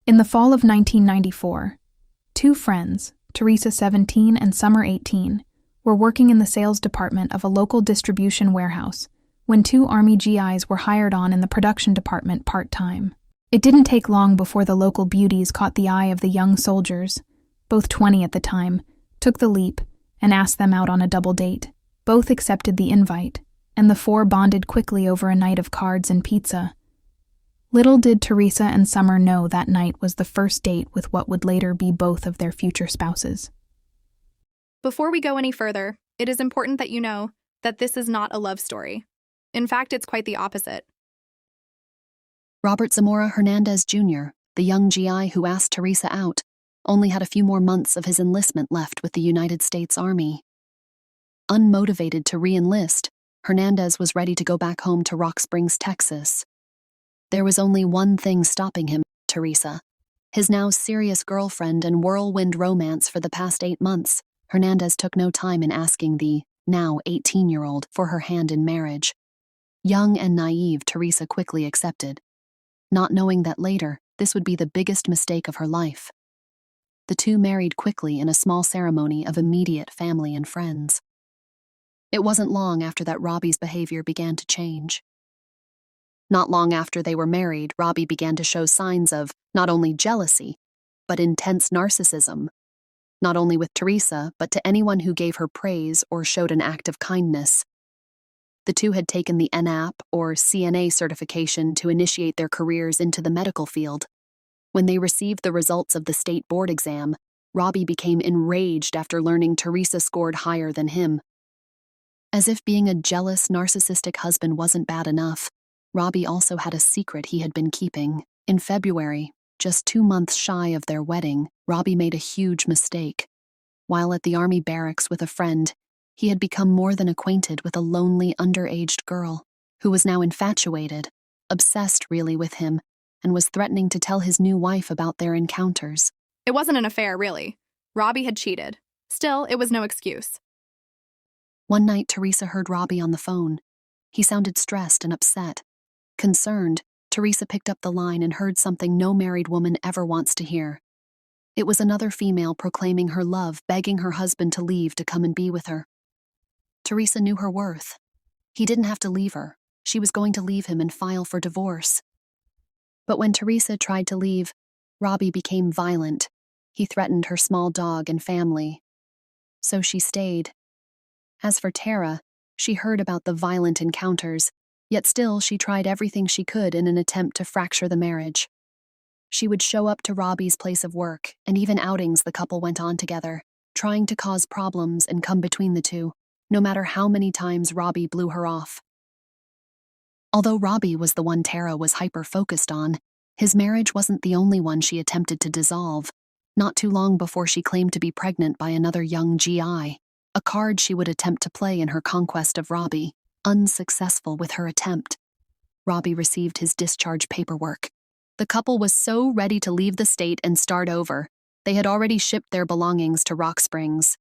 In the fall of 1994, two friends, Teresa 17 and Summer 18, were working in the sales department of a local distribution warehouse when two Army GIs were hired on in the production department part-time. It didn't take long before the local beauties caught the eye of the young soldiers, both 20 at the time, took the leap, and asked them out on a double date. Both accepted the invite, and the four bonded quickly over a night of cards and pizza. Little did Teresa and Summer know that night was the first date with what would later be both of their future spouses. Before we go any further, it is important that you know that this is not a love story. In fact, it's quite the opposite. Robert Zamora Hernandez Jr., the young GI who asked Teresa out, only had a few more months of his enlistment left with the United States Army. Unmotivated to re-enlist, Hernandez was ready to go back home to Rock Springs, Texas. There was only one thing stopping him, Teresa. His now serious girlfriend and whirlwind romance for the past 8 months, Hernandez took no time in asking the now 18-year-old for her hand in marriage. Young and naive, Teresa quickly accepted, not knowing that later this would be the biggest mistake of her life. The two married quickly in a small ceremony of immediate family and friends. It wasn't long after that Robbie's behavior began to change. Not long after they were married, Robbie began to show signs of not only jealousy, but intense narcissism, not only with Teresa, but to anyone who gave her praise or showed an act of kindness. The two had taken the NAP or CNA certification to initiate their careers into the medical field. When they received the results of the state board exam, Robbie became enraged after learning Teresa scored higher than him. As if being a jealous, narcissistic husband wasn't bad enough, Robbie also had a secret he had been keeping. In February, just 2 months shy of their wedding, Robbie made a huge mistake. While at the Army barracks with a friend, he had become more than acquainted with a lonely, underaged girl who was now infatuated, obsessed really with him, and was threatening to tell his new wife about their encounters. It wasn't an affair, really. Robbie had cheated. Still, it was no excuse. One night, Teresa heard Robbie on the phone. He sounded stressed and upset. Concerned, Teresa picked up the line and heard something no married woman ever wants to hear. It was another female proclaiming her love, begging her husband to leave to come and be with her. Teresa knew her worth. He didn't have to leave her. She was going to leave him and file for divorce. But when Teresa tried to leave, Robbie became violent. He threatened her small dog and family. So she stayed. As for Tara, she heard about the violent encounters, yet still she tried everything she could in an attempt to fracture the marriage. She would show up to Robbie's place of work, and even outings the couple went on together, trying to cause problems and come between the two, no matter how many times Robbie blew her off. Although Robbie was the one Tara was hyper-focused on, his marriage wasn't the only one she attempted to dissolve, not too long before she claimed to be pregnant by another young GI, a card she would attempt to play in her conquest of Robbie, unsuccessful with her attempt. Robbie received his discharge paperwork. The couple was so ready to leave the state and start over, they had already shipped their belongings to Rock Springs.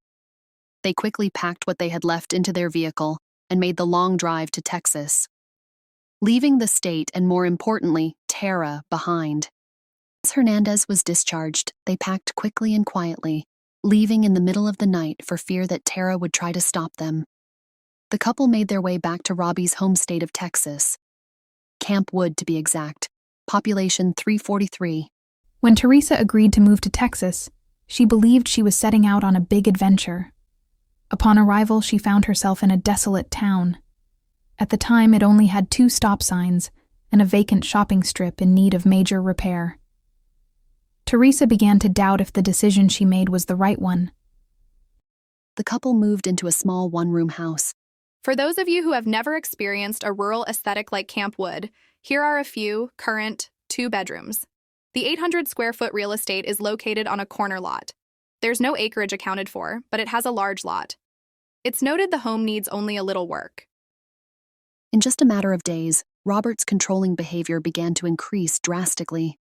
They quickly packed what they had left into their vehicle and made the long drive to Texas, leaving the state and, more importantly, Tara behind. As Hernandez was discharged, they packed quickly and quietly, leaving in the middle of the night for fear that Tara would try to stop them. The couple made their way back to Robbie's home state of Texas. Camp Wood, to be exact, population 343. When Teresa agreed to move to Texas, she believed she was setting out on a big adventure. Upon arrival, she found herself in a desolate town. At the time, it only had 2 stop signs and a vacant shopping strip in need of major repair. Teresa began to doubt if the decision she made was the right one. The couple moved into a small one-room house. For those of you who have never experienced a rural aesthetic like Camp Wood, here are a few current 2 bedrooms. The 800-square-foot real estate is located on a corner lot. There's no acreage accounted for, but it has a large lot. It's noted the home needs only a little work. In just a matter of days, Robert's controlling behavior began to increase drastically.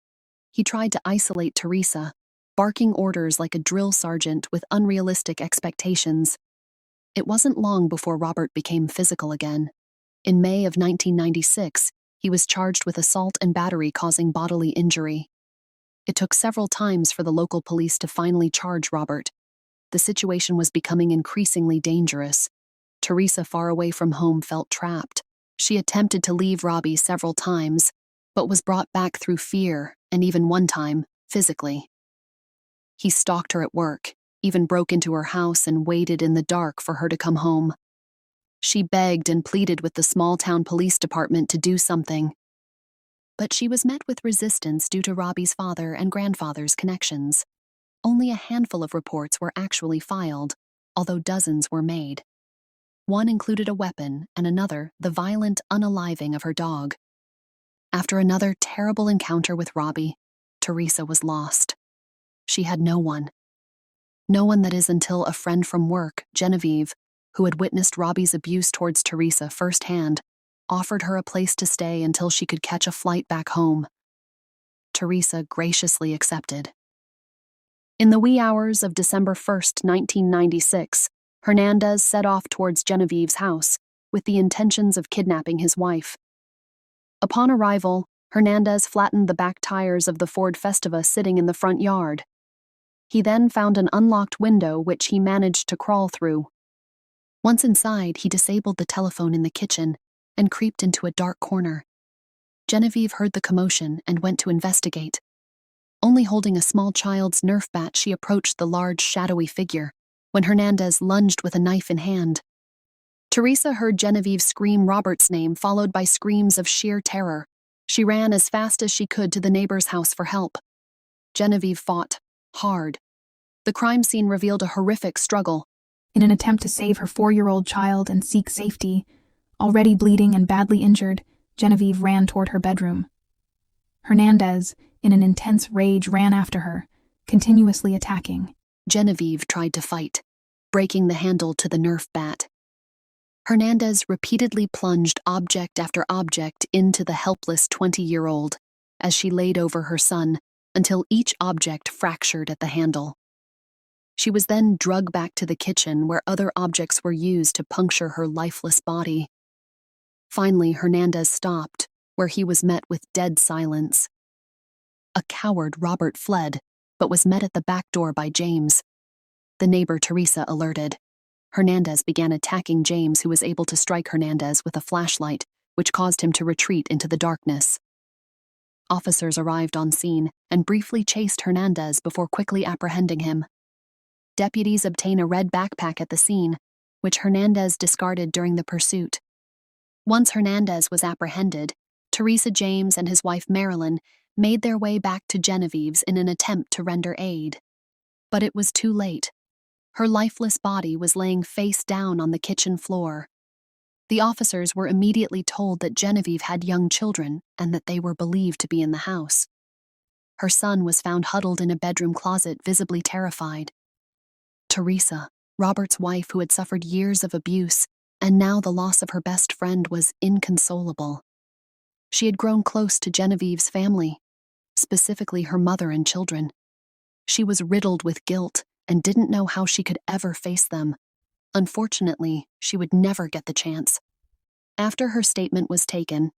He tried to isolate Teresa, barking orders like a drill sergeant with unrealistic expectations. It wasn't long before Robert became physical again. In May of 1996, he was charged with assault and battery causing bodily injury. It took several times for the local police to finally charge Robert. The situation was becoming increasingly dangerous. Teresa, far away from home, felt trapped. She attempted to leave Robbie several times, but was brought back through fear and even one time, physically. He stalked her at work, even broke into her house and waited in the dark for her to come home. She begged and pleaded with the small-town police department to do something. But she was met with resistance due to Robbie's father and grandfather's connections. Only a handful of reports were actually filed, although dozens were made. One included a weapon and another the violent unaliving of her dog. After another terrible encounter with Robbie, Teresa was lost. She had no one. No one, that is, until a friend from work, Genevieve, who had witnessed Robbie's abuse towards Teresa firsthand, offered her a place to stay until she could catch a flight back home. Teresa graciously accepted. In the wee hours of December 1st, 1996, Hernandez set off towards Genevieve's house with the intentions of kidnapping his wife. Upon arrival, Hernandez flattened the back tires of the Ford Festiva sitting in the front yard. He then found an unlocked window which he managed to crawl through. Once inside, he disabled the telephone in the kitchen and creeped into a dark corner. Genevieve heard the commotion and went to investigate. Only holding a small child's Nerf bat, she approached the large, shadowy figure when Hernandez lunged with a knife in hand. Teresa heard Genevieve scream Robert's name, followed by screams of sheer terror. She ran as fast as she could to the neighbor's house for help. Genevieve fought hard. The crime scene revealed a horrific struggle. In an attempt to save her 4-year-old child and seek safety, already bleeding and badly injured, Genevieve ran toward her bedroom. Hernandez, in an intense rage, ran after her, continuously attacking. Genevieve tried to fight, breaking the handle to the Nerf bat. Hernandez repeatedly plunged object after object into the helpless 20-year-old as she laid over her son until each object fractured at the handle. She was then dragged back to the kitchen where other objects were used to puncture her lifeless body. Finally, Hernandez stopped, where he was met with dead silence. A coward, Robert fled, but was met at the back door by James. The neighbor, Teresa, alerted. Hernandez began attacking James, who was able to strike Hernandez with a flashlight, which caused him to retreat into the darkness. Officers arrived on scene and briefly chased Hernandez before quickly apprehending him. Deputies obtained a red backpack at the scene, which Hernandez discarded during the pursuit. Once Hernandez was apprehended, Teresa, James, and his wife Marilyn made their way back to Genevieve's in an attempt to render aid. But it was too late. Her lifeless body was laying face down on the kitchen floor. The officers were immediately told that Genevieve had young children and that they were believed to be in the house. Her son was found huddled in a bedroom closet, visibly terrified. Teresa, Robert's wife, who had suffered years of abuse, and now the loss of her best friend, was inconsolable. She had grown close to Genevieve's family, specifically her mother and children. She was riddled with guilt and didn't know how she could ever face them. Unfortunately, she would never get the chance. After her statement was taken,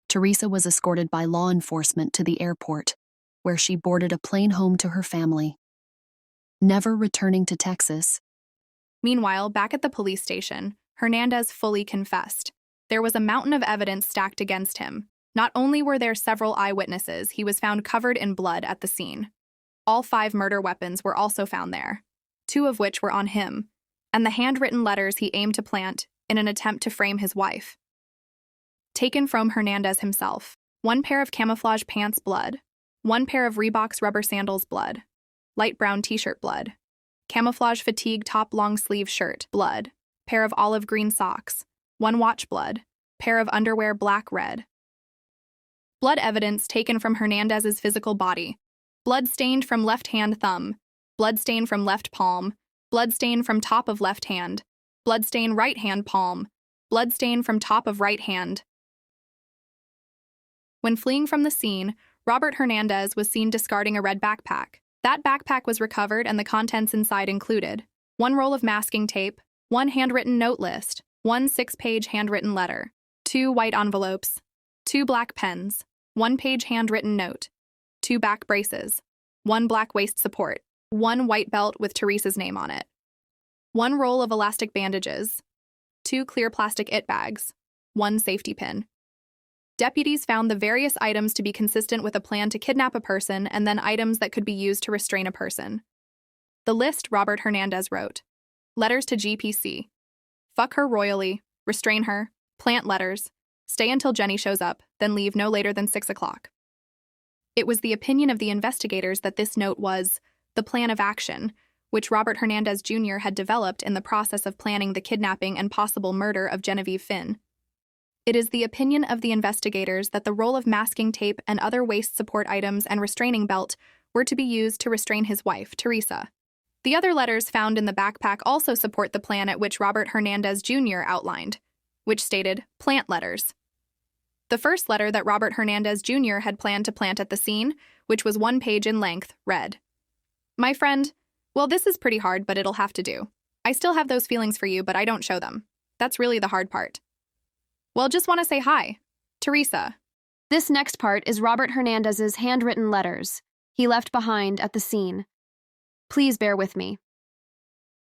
Teresa was escorted by law enforcement to the airport, where she boarded a plane home to her family. Never returning to Texas. Meanwhile, back at the police station, Hernandez fully confessed. There was a mountain of evidence stacked against him. Not only were there several eyewitnesses, he was found covered in blood at the scene. All 5 murder weapons were also found there, 2 of which were on him, and the handwritten letters he aimed to plant in an attempt to frame his wife. Taken from Hernandez himself, 1 pair of camouflage pants blood, 1 pair of Reebok's rubber sandals blood, light brown t-shirt blood, camouflage fatigue top long sleeve shirt blood, pair of olive green socks, 1 watch blood, pair of underwear black red. Blood evidence taken from Hernandez's physical body. Blood stained from left hand thumb, blood stain from left palm, blood stain from top of left hand, blood stain right hand palm, blood stain from top of right hand. When fleeing from the scene, Robert Hernandez was seen discarding a red backpack. That backpack was recovered and the contents inside included 1 roll of masking tape, 1 handwritten note list, 1 6-page handwritten letter, 2 white envelopes, 2 black pens, 1-page handwritten note, 2 back braces, 1 black waist support, 1 white belt with Teresa's name on it, 1 roll of elastic bandages, 2 clear plastic it bags, 1 safety pin. Deputies found the various items to be consistent with a plan to kidnap a person and then items that could be used to restrain a person. The list Robert Hernandez wrote. Letters to GPC. Fuck her royally, restrain her, plant letters, stay until Jenny shows up, then leave no later than 6 o'clock. It was the opinion of the investigators that this note was the plan of action, which Robert Hernandez Jr. had developed in the process of planning the kidnapping and possible murder of Genevieve Finn. It is the opinion of the investigators that the roll of masking tape and other waist support items and restraining belt were to be used to restrain his wife, Teresa. The other letters found in the backpack also support the plan at which Robert Hernandez Jr. outlined, which stated plant letters. The first letter that Robert Hernandez Jr. had planned to plant at the scene, which was 1 page in length, read, "My friend, well, this is pretty hard, but it'll have to do. I still have those feelings for you, but I don't show them. That's really the hard part. Well, just want to say hi. Teresa." This next part is Robert Hernandez's handwritten letters he left behind at the scene. Please bear with me.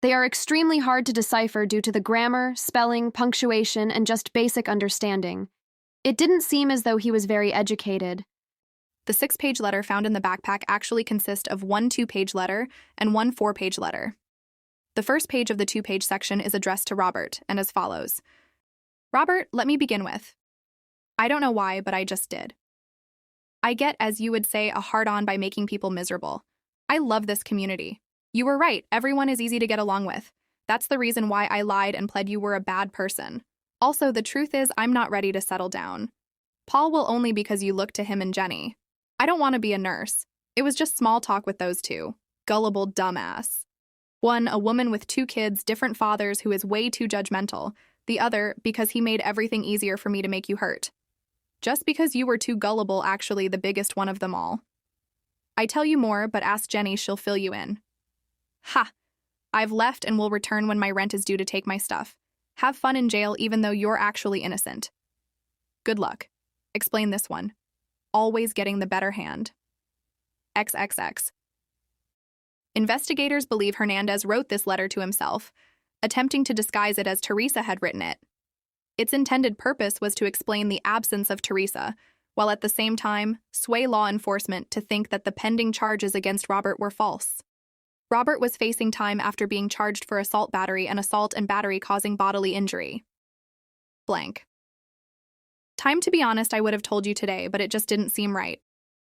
They are extremely hard to decipher due to the grammar, spelling, punctuation, and just basic understanding. It didn't seem as though he was very educated. The 6-page letter found in the backpack actually consists of 1 2-page letter and 1 4-page letter. The first page of the 2-page section is addressed to Robert, and as follows. Robert, let me begin with. I don't know why, but I just did. I get, as you would say, a hard-on by making people miserable. I love this community. You were right, everyone is easy to get along with. That's the reason why I lied and pled you were a bad person. Also, the truth is I'm not ready to settle down. Paul will only because you look to him and Jenny. I don't want to be a nurse. It was just small talk with those two. Gullible dumbass. One, a woman with 2 kids, different fathers who is way too judgmental. The other, because he made everything easier for me to make you hurt. Just because you were too gullible, actually the biggest one of them all. I tell you more, but ask Jenny, she'll fill you in. Ha! I've left and will return when my rent is due to take my stuff. Have fun in jail even though you're actually innocent. Good luck. Explain this one. Always getting the better hand. XXX. Investigators believe Hernandez wrote this letter to himself, attempting to disguise it as Teresa had written it. Its intended purpose was to explain the absence of Teresa, while at the same time sway law enforcement to think that the pending charges against Robert were false. Robert was facing time after being charged for assault battery and assault and battery causing bodily injury. Blank. Time to be honest, I would have told you today, but it just didn't seem right.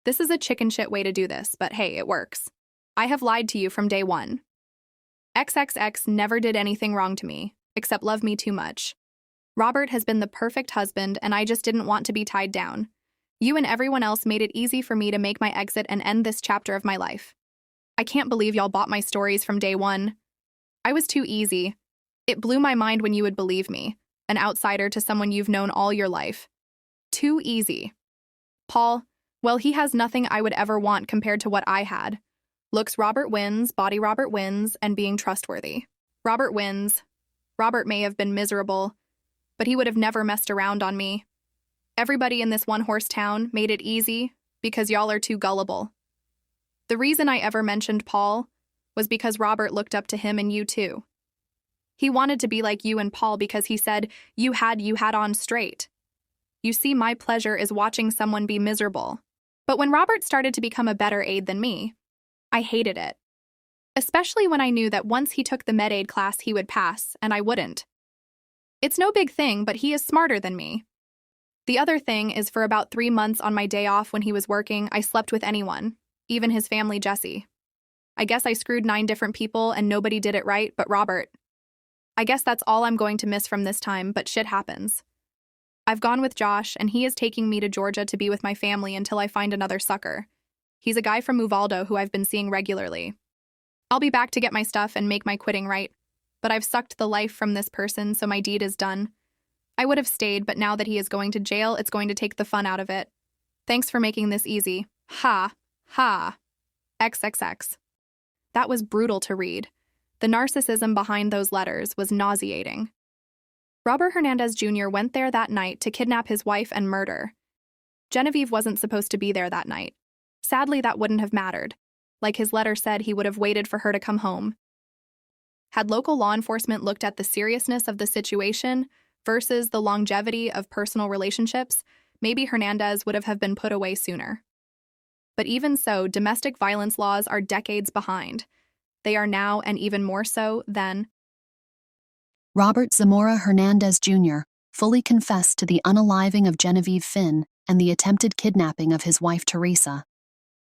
This is a chicken shit way to do this, but hey, it works. I have lied to you from day one. XXX never did anything wrong to me, except love me too much. Robert has been the perfect husband, and I just didn't want to be tied down. You and everyone else made it easy for me to make my exit and end this chapter of my life. I can't believe y'all bought my stories from day one. I was too easy. It blew my mind when you would believe me, an outsider to someone you've known all your life. Too easy. Paul, well, he has nothing I would ever want compared to what I had. Looks Robert wins, body Robert wins, and being trustworthy. Robert wins. Robert may have been miserable, but he would have never messed around on me. Everybody in this one-horse town made it easy because y'all are too gullible. The reason I ever mentioned Paul was because Robert looked up to him and you too. He wanted to be like you and Paul because he said you had on straight. You see, my pleasure is watching someone be miserable. But when Robert started to become a better aide than me, I hated it. Especially when I knew that once he took the med aid class he would pass, and I wouldn't. It's no big thing, but he is smarter than me. The other thing is for about 3 months on my day off when he was working, I slept with anyone, even his family, Jesse. I guess I screwed 9 different people and nobody did it right but Robert. I guess that's all I'm going to miss from this time, but shit happens. I've gone with Josh, and he is taking me to Georgia to be with my family until I find another sucker. He's a guy from Uvalde who I've been seeing regularly. I'll be back to get my stuff and make my quitting right, but I've sucked the life from this person, so my deed is done. I would have stayed, but now that he is going to jail, it's going to take the fun out of it. Thanks for making this easy. Ha. Ha. XXX. That was brutal to read. The narcissism behind those letters was nauseating. Robert Hernandez Jr. went there that night to kidnap his wife and murder. Genevieve wasn't supposed to be there that night. Sadly, that wouldn't have mattered. Like his letter said, he would have waited for her to come home. Had local law enforcement looked at the seriousness of the situation versus the longevity of personal relationships, maybe Hernandez would have been put away sooner. But even so, domestic violence laws are decades behind. They are now, and even more so, then. Robert Zamora Hernandez Jr. fully confessed to the unaliving of Genevieve Finn and the attempted kidnapping of his wife Teresa.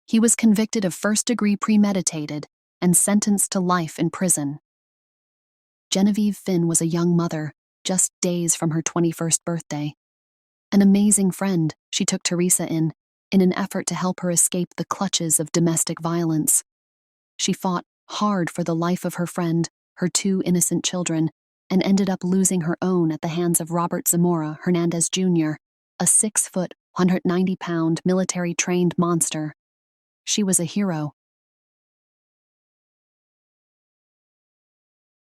He was convicted of first-degree premeditated and sentenced to life in prison. Genevieve Finn was a young mother, just days from her 21st birthday. An amazing friend, she took Teresa in an effort to help her escape the clutches of domestic violence. She fought hard for the life of her friend, her 2 innocent children, and ended up losing her own at the hands of Robert Zamora Hernandez Jr., a 6-foot, 190-pound military-trained monster. She was a hero,